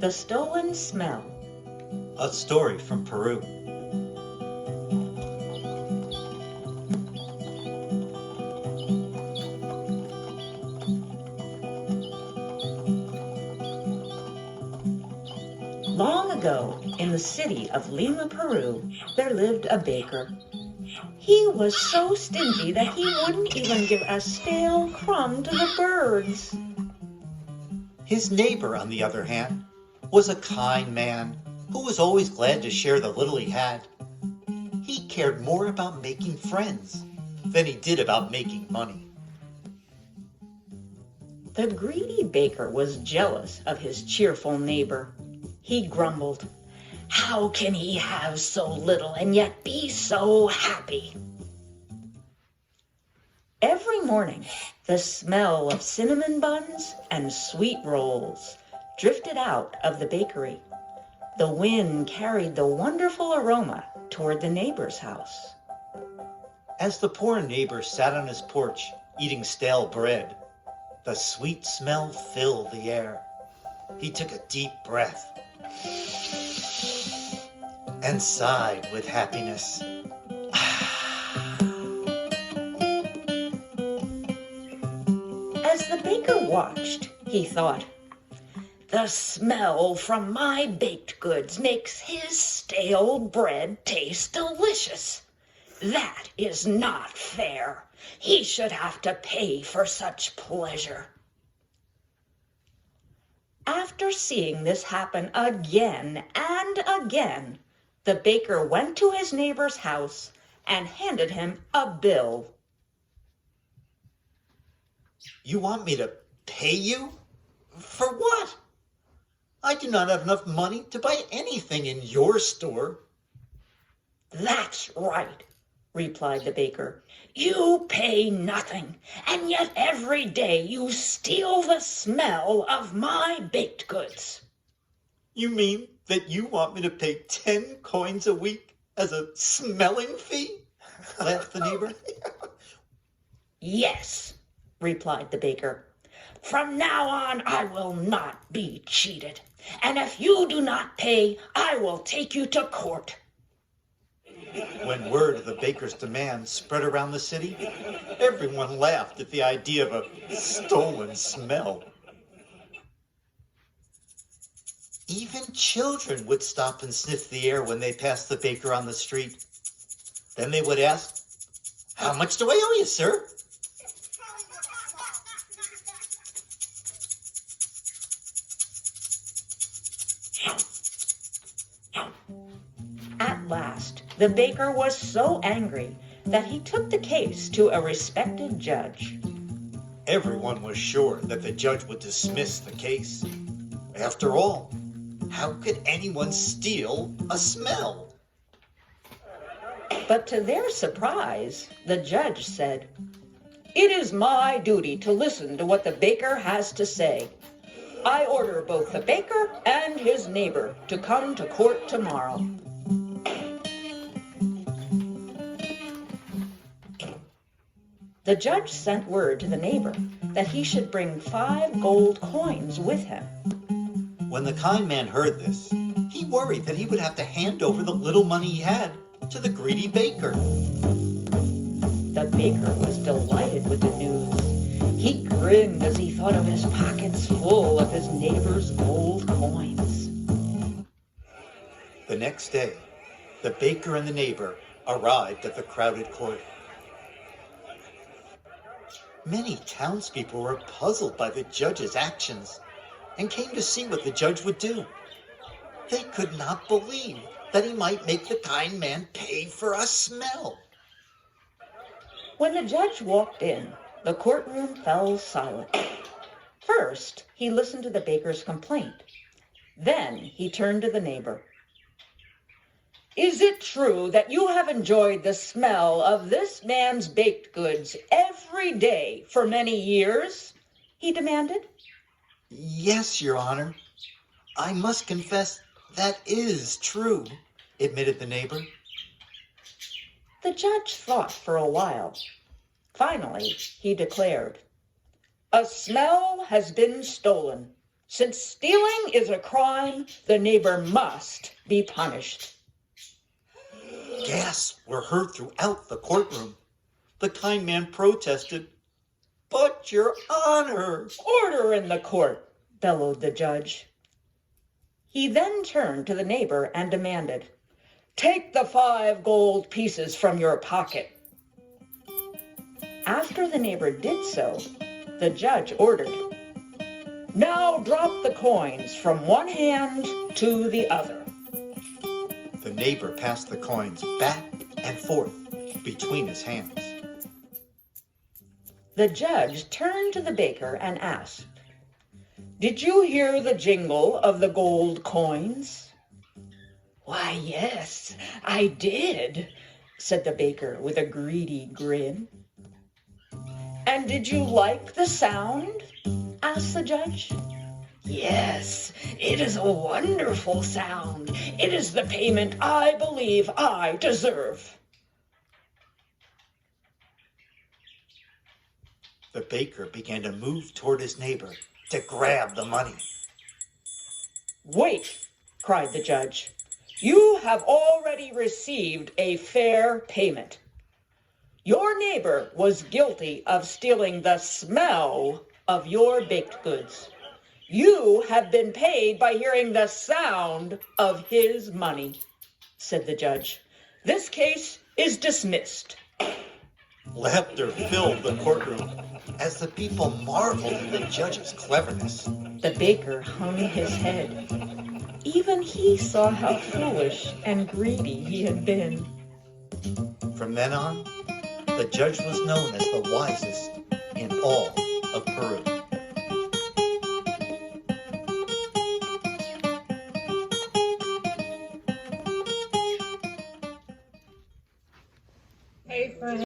The Stolen Smell. A story from Peru. Long ago, in the city of Lima, Peru, there lived a baker. He was so stingy that he wouldn't even give a stale crumb to the birds. His neighbor, on the other hand, was a kind man who was always glad to share the little he had. He cared more about making friends than he did about making money. The greedy baker was jealous of his cheerful neighbor. He grumbled, "How can he have so little and yet be so happy?" Every morning, the smell of cinnamon buns and sweet rolls drifted out of the bakery. The wind carried the wonderful aroma toward the neighbor's house. As the poor neighbor sat on his porch eating stale bread, the sweet smell filled the air. He took a deep breath and sighed with happiness. As the baker watched, he thought, "The smell from my baked goods makes his stale bread taste delicious. That is not fair. He should have to pay for such pleasure." After seeing this happen again and again, the baker went to his neighbor's house and handed him a bill. "You want me to pay you? For what? I do not have enough money to buy anything in your store." "That's right," replied the baker. "You pay nothing, and yet every day you steal the smell of my baked goods." "You mean that you want me to pay 10 coins a week as a smelling fee?" laughed the neighbor. "Yes," replied the baker. "From now on I will not be cheated, and if you do not pay, I will take you to court." When word of the baker's demand spread around the city, everyone laughed at the idea of a stolen smell. Even children would stop and sniff the air when they passed the baker on the street. Then they would ask, "How much do I owe you, sir?" At last, the baker was so angry that he took the case to a respected judge. Everyone was sure that the judge would dismiss the case. After all, how could anyone steal a smell? But to their surprise, the judge said, "It is my duty to listen to what the baker has to say. I order both the baker and his neighbor to come to court tomorrow." The judge sent word to the neighbor that he should bring 5 gold coins with him. When the kind man heard this, he worried that he would have to hand over the little money he had to the greedy baker. The baker was delighted with the news. He grinned as he thought of his pockets full of his neighbor's gold coins. The next day, the baker and the neighbor arrived at the crowded court. Many townspeople were puzzled by the judge's actions and came to see what the judge would do. They could not believe that he might make the kind man pay for a smell. When the judge walked in, the courtroom fell silent. First, he listened to the baker's complaint. Then he turned to the neighbor. "Is it true that you have enjoyed the smell of this man's baked goods every day for many years?" he demanded. "Yes, Your Honor. I must confess that is true," admitted the neighbor. The judge thought for a while. Finally, he declared, "A smell has been stolen. Since stealing is a crime, the neighbor must be punished. Gasps were heard throughout the courtroom. The kind man protested. But, Your Honor! Order in the court, bellowed the judge. He then turned to the neighbor and demanded, Take the 5 gold pieces from your pocket. After the neighbor did so, the judge ordered, Now drop the coins from one hand to the other. The neighbor passed the coins back and forth between his hands. The judge turned to the baker and asked, Did you hear the jingle of the gold coins? Why, yes, I did, said the baker with a greedy grin. And did you like the sound? Asked the judge. Yes, it is a wonderful sound. It is the payment I believe I deserve. The baker began to move toward his neighbor to grab the money. Wait, cried the judge. You have already received a fair payment. Your neighbor was guilty of stealing the smell of your baked goods. You have been paid by hearing the sound of his money, said the judge. This case is dismissed. Laughter filled the courtroom as the people marveled at the judge's cleverness. The baker hung his head. Even he saw how foolish and greedy he had been. From then on, the judge was known as the wisest in all of Peru. Hey, friend.